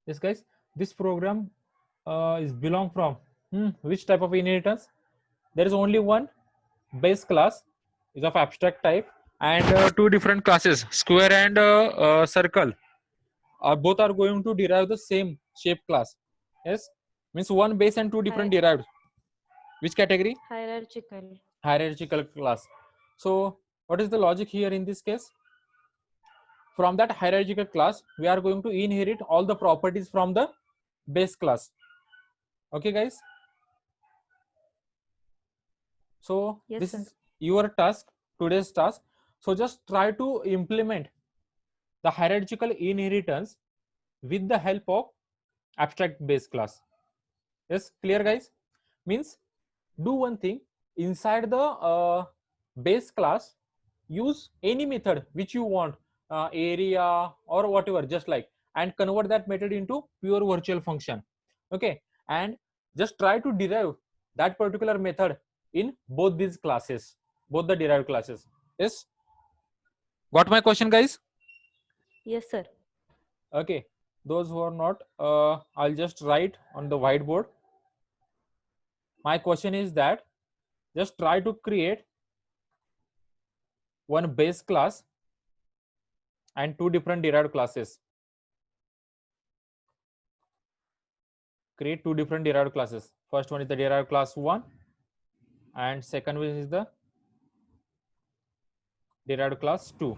Yes, guys, this program is belong from which type of inheritance? There is only one base class is of abstract type, and two different classes, square and circle, are both are going to derive the same shape class. Yes, means one base and two different Hi, derived. Which category? hierarchical. Hierarchical class. So what is the logic here in this case? From that hierarchical class, we are going to inherit all the properties from the base class. Okay, guys. So Yes, this sir. is your task, today's task. So just try to implement the hierarchical inheritance with the help of abstract base class. Yes, clear, guys? Means do one thing inside the base class, use any method which you want, area or whatever, just like, and convert that method into pure virtual function. Okay, and just try to derive that particular method in both these classes, both the derived classes. Yes, got my question, guys? Yes, sir. Okay, those who are not, I'll just write on the whiteboard. My question is that just try to create one base class and two different derived classes. Create two different derived classes. First one is the derived class 1, and second one is the derived class 2.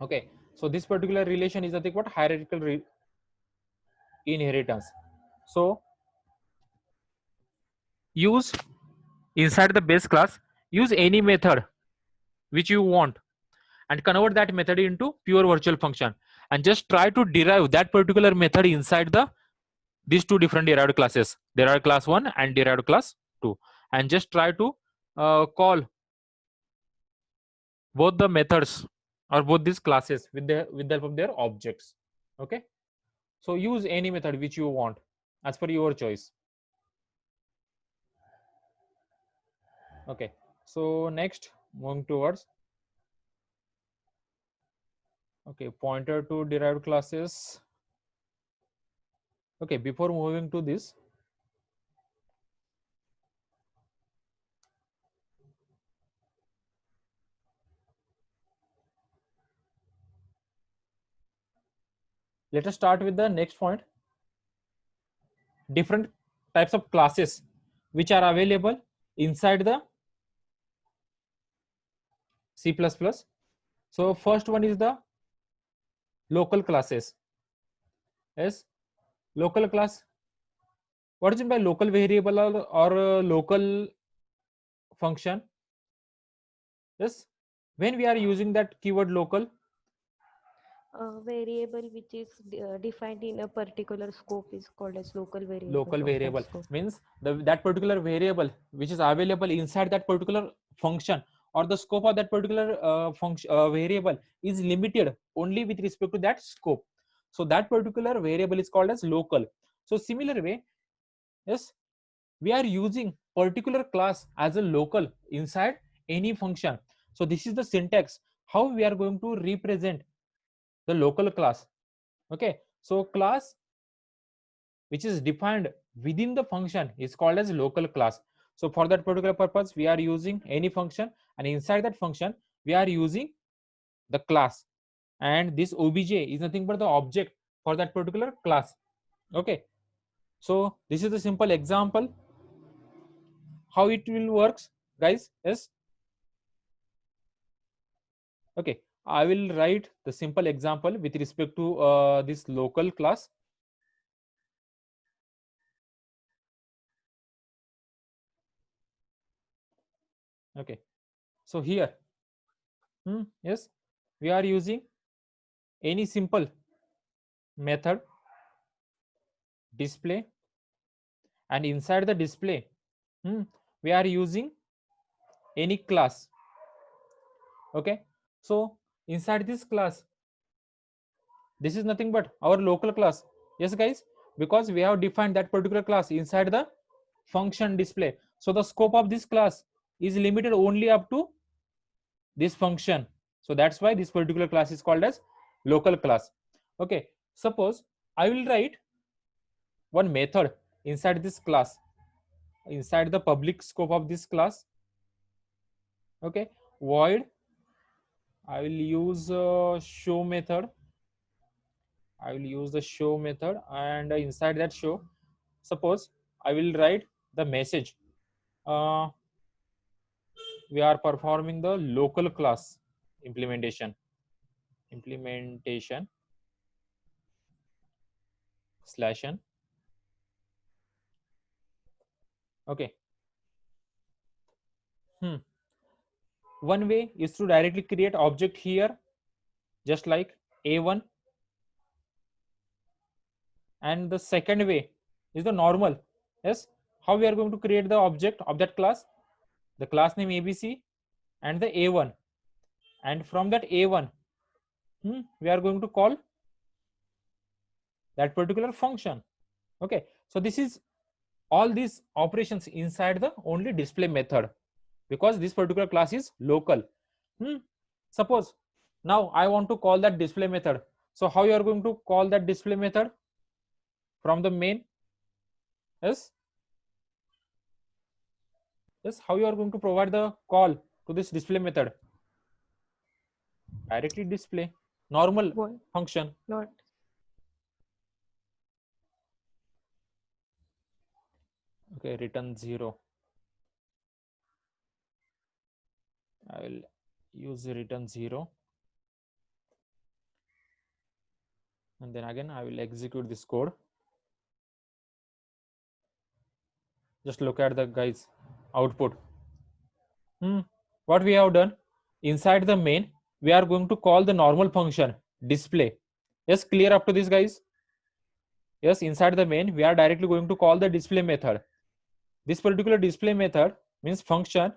Okay, so this particular relation is nothing but hierarchical inheritance. So use inside the base class, use any method which you want and convert that method into pure virtual function, and just try to derive that particular method inside the these two different derived classes, derived class 1 and derived class 2, and just try to call both the methods or both these classes with the help of their objects. Okay, so use any method which you want as per your choice. Okay, so next, moving towards, okay, pointer to derived classes. Okay, before moving to this, let us start with the next point. Different types of classes which are available inside the C++. So first one is the local classes. Yes, local class. What is it by local variable or local function? Yes, when we are using that keyword local, A variable which is defined in a particular scope is called as local variable local of that variable scope. means that particular variable which is available inside that particular function, or the scope of that particular function variable is limited only with respect to that scope. So that particular variable is called as local. So similar way, yes, we are using particular class as a local inside any function. So this is the syntax how we are going to represent the local class. Okay, so class which is defined within the function is called as local class. So for that particular purpose, we are using any function, and inside that function we are using the class, and this obj is nothing but the object for that particular class. Okay, so this is the simple example how it will works, guys. Yes, okay, I will write the simple example with respect to this local class. Okay, so here, yes, we are using any simple method display, and inside the display, we are using any class. Okay, so inside this class, this is nothing but our local class. Yes, guys, because we have defined that particular class inside the function display, so the scope of this class is limited only up to this function. So that's why this particular class is called as local class. Okay, suppose I will write one method inside this class, inside the public scope of this class. Okay, void, I will use show method. I will use the show method, and inside that show, suppose I will write the message. We are performing the local class implementation. Implementation /n. Okay. One way is to directly create object here, just like A1, and the second way is the normal. Yes, how we are going to create the object of that class? The class name ABC and the A1, and from that A1, we are going to call that particular function. Okay, so this is all these operations inside the only display method, because this particular class is local. Suppose now I want to call that display method. So how you are going to call that display method? From the main. Yes, how you are going to provide the call to this display method? Directly display normal Void. function. Not. Okay, return 0. I will use return 0, and then again I will execute this code. Just look at the guys output. What we have done, inside the main we are going to call the normal function display. Yes, clear up to this, guys? Yes, inside the main we are directly going to call the display method. This particular display method means function.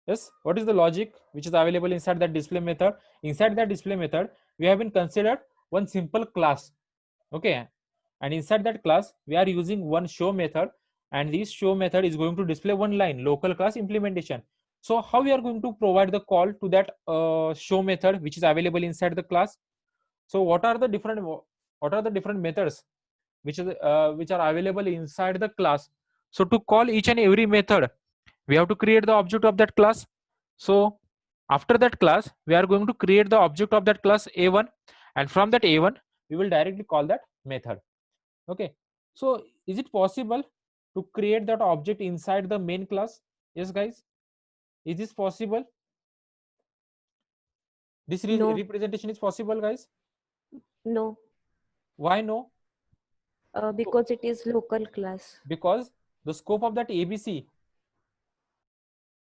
Yes, what is the logic which is available inside that display method? Inside that display method we have been considered one simple class. Okay, and inside that class we are using one show method, and this show method is going to display one line, local class implementation. So how we are going to provide the call to that show method which is available inside the class? So what are the different methods which are available inside the class? So to call each and every method, we have to create the object of that class. So after that class we are going to create the object of that class A1, and from that A1 we will directly call that method. Okay, so is it possible to create that object inside the main class? Yes, guys, is this possible? This No. representation is possible, guys? No. Why no? Because it is local class. Because the scope of that ABC,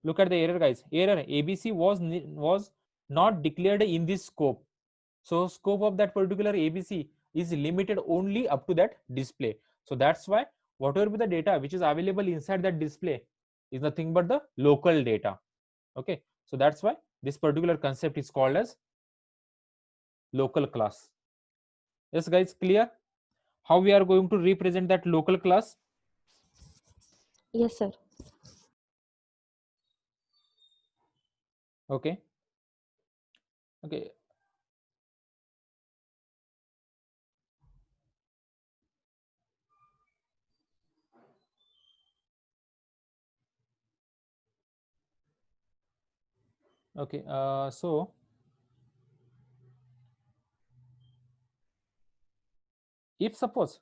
look at the error, guys. Error, ABC was not declared in this scope. So scope of that particular ABC is limited only up to that display. So that's why whatever be the data which is available inside that display is nothing but the local data. Okay, so that's why this particular concept is called as local class. Yes, guys, clear how we are going to represent that local class? Yes, sir. Okay. Okay. Okay. So if suppose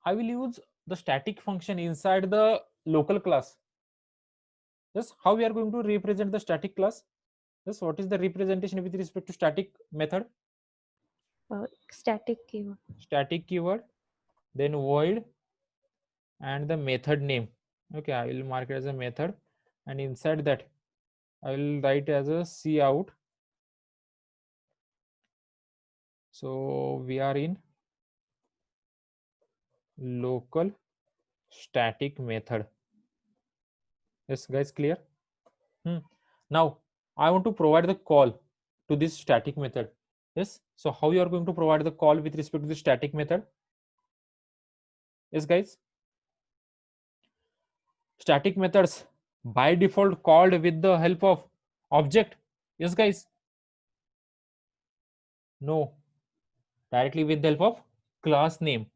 I will use the static function inside the local class. Yes, how we are going to represent the static class? Yes, what is the representation with respect to static method? Static keyword. Static keyword, then void, and the method name. Okay, I will mark it as a method, and inside that I will write as a cout. So we are in local static method. Yes, guys, clear? Now I want to provide the call to this static method. Yes, so how you are going to provide the call with respect to the static method? Yes, guys, static methods by default called with the help of object. Yes, guys? No. directly with the help of class name.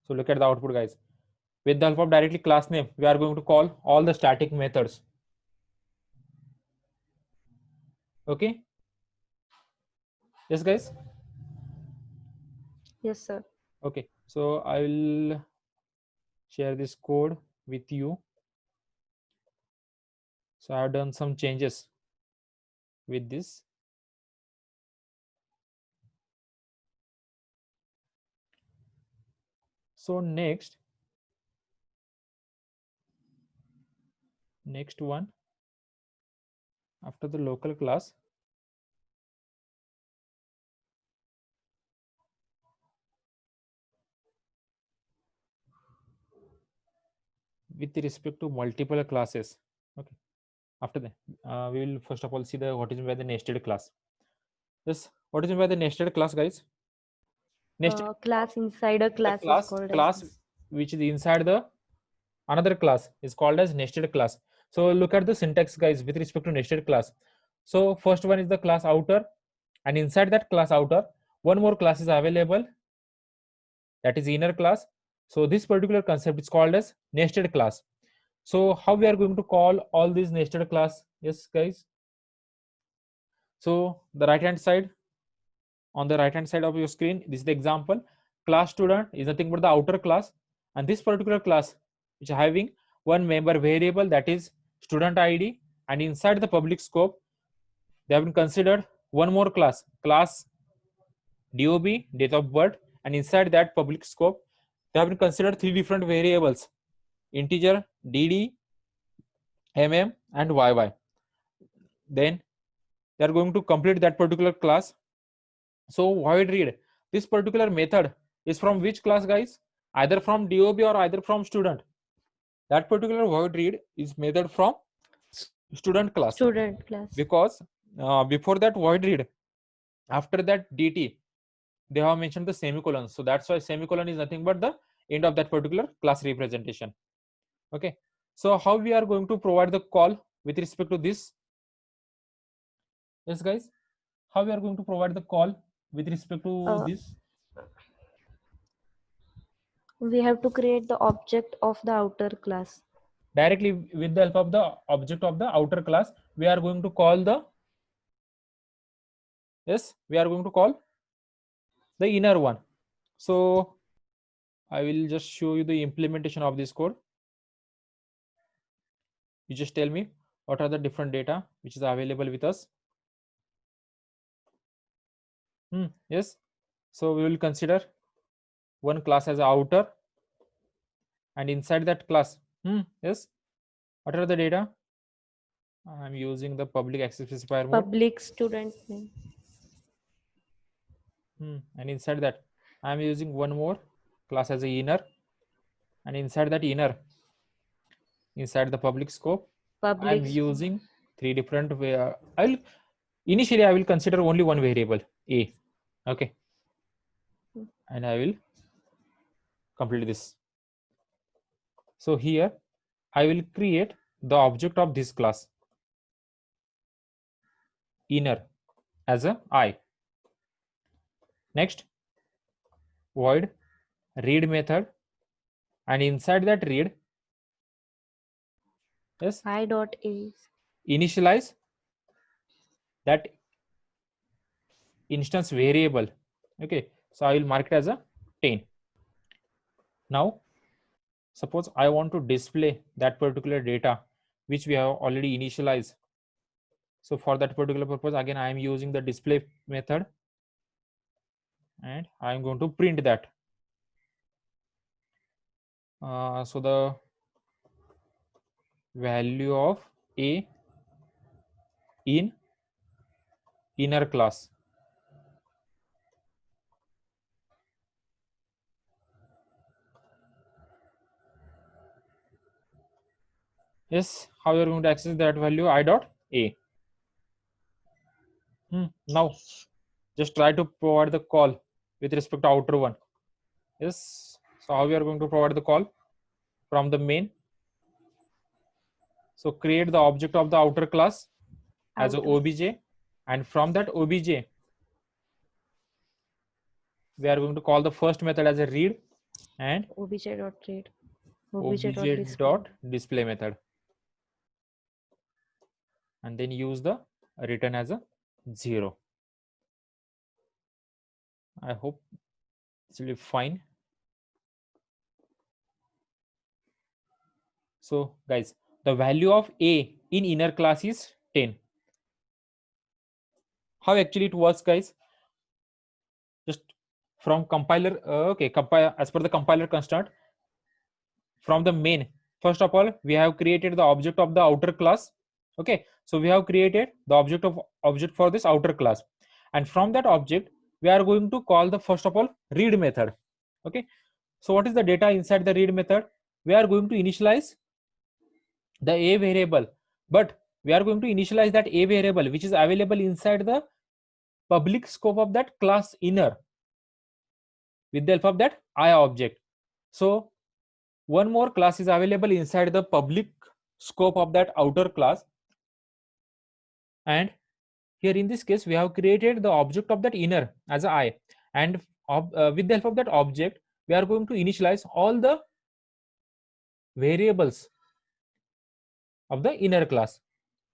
So look at the output, guys. With the help of directly class name, we are going to call all the static methods. Okay. Yes, guys. Yes, sir. Okay. So I will share this code with you. So I have done some changes with this. So next one after the local class, with respect to multiple classes. Okay. After that, we will first of all see the what is meant by the nested class. Yes, what is meant by the nested class, guys? Nested Class inside a the class is class called class as. which is inside the another class is called as nested class. So look at the syntax, guys, with respect to nested class. So first one is the class outer, and inside that class outer, one more class is available, that is inner class. So this particular concept is called as nested class. So how we are going to call all these nested class? Yes, guys. So the right hand side, on the right hand side of your screen, this is the example. Class student is nothing but the outer class, and this particular class which is having one member variable, that is student id, and inside the public scope they have been considered one more class, class dob, date of birth, and inside that public scope they have been considered three different variables, integer, dd, mm, and yy. Then they are going to complete that particular class. So void read, this particular method is from which class, guys? Either from dob or either from student. That particular void read is method from student class, Student class. because before that void read, after that dt, they have mentioned the semicolon. So that's why semicolon is nothing but the end of that particular class representation. Okay. So how we are going to provide the call with respect to this? Yes, guys. How we are going to provide the call with respect to this? We have to create the object of the outer class. Directly with the help of the object of the outer class, we are going to call the, yes, we are going to call the inner one. So I will just show you the implementation of this code. You just tell me what are the different data which is available with us. Yes. So we will consider one class as outer, and inside that class, yes, what are the data? I'm using the public access specifier mode. Public student name. And inside that, I'm using one more class as a inner, and inside that inner, inside the public scope, I'm using three different initially I will consider only one variable, a. Okay. And I will complete this. So here I will create the object of this class, inner, as a I. Next, void read method, and inside that read, yes, I dot a, initialize that instance variable. Okay, so I will mark it as a 10. Now suppose I want to display that particular data which we have already initialized. So for that particular purpose, again I am using the display method, and I am going to print that. So the value of a in inner class. Yes, how you are going to access that value, I dot a. Now just try to provide the call with respect to outer one. Yes, so how we are going to provide the call from the main? So create the object of the outer class as a Outer. obj, and from that obj we are going to call the first method as a read and obj.read, obj obj.display. dot display method, and then use the return as a 0. I hope this will be fine. So guys, the value of a in inner class is 10. How actually it works, guys? Just from compiler, okay, compile as per the compiler construct. From the main, first of all, we have created the object of the outer class. Okay, so we have created the object for this outer class, and from that object we are going to call the first of all read method. Okay, so what is the data inside the read method? We are going to initialize the a variable, but we are going to initialize that a variable which is available inside the public scope of that class inner with the help of that I object. So one more class is available inside the public scope of that outer class, and here in this case we have created the object of that inner as a I, and with the help of that object we are going to initialize all the variables of the inner class.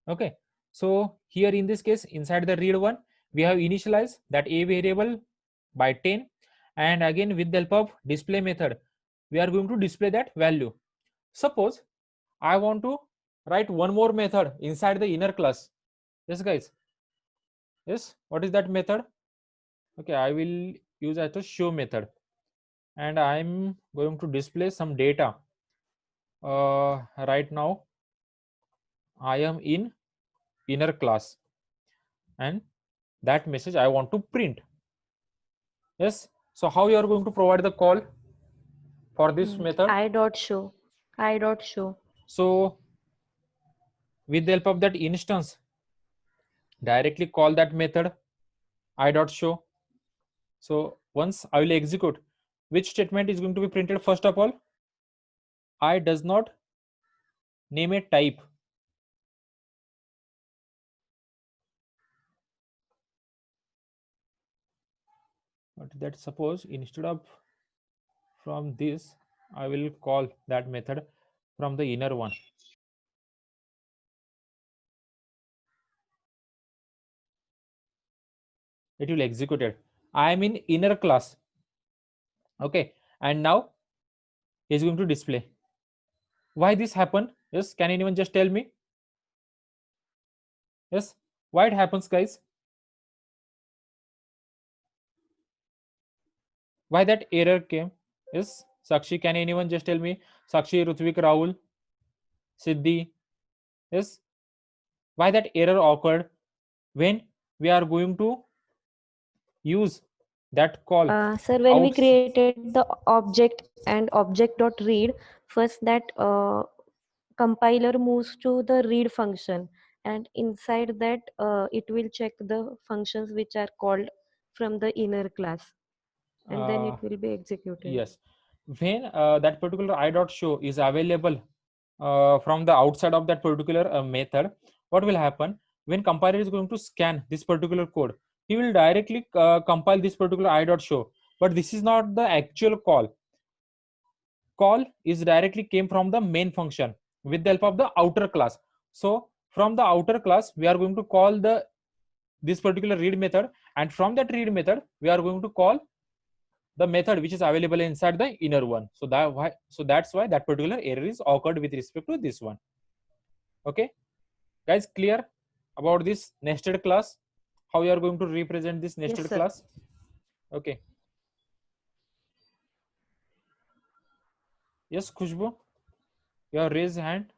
Okay, so here in this case inside the read one we have initialized that a variable by 10, and again with the help of display method we are going to display that value. Suppose I want to write one more method inside the inner class. Yes guys, yes, what is that method? Okay, I will use as a show method, and I'm going to display some data. Right now I am in inner class, and that message I want to print. Yes, so how you are going to provide the call for this method? I.show. So with the help of that instance directly call that method I.show. So once I will execute, which statement is going to be printed? First of all, I does not name a type. But that suppose instead of from this, I will call that method from the inner one. It will execute it. I am in inner class. Okay, and now is going to display. Why this happen? Yes, can anyone just tell me? Yes, why it happens, guys? Why that error came? Yes, Sakshi, can anyone just tell me? Sakshi, Rutvik, Rahul, Siddhi. Yes, why that error occurred when we are going to use that call? Sir, when we Out. created the object and object.read, first that compiler moves to the read function, and inside that it will check the functions which are called from the inner class, and then it will be executed. Yes, when that particular I.show is available from the outside of that particular method, what will happen when compiler is going to scan this particular code? He will directly compile this particular I.show, but this is not the actual call. Call is directly came from the main function with the help of the outer class. So from the outer class we are going to call this particular read method, and from that read method we are going to call the method which is available inside the inner one. So that's why that particular error is occurred with respect to this one. Okay guys, clear about this nested class, how you are going to represent this nested sir. class? Okay, yes, Khushbu, you have raised hand.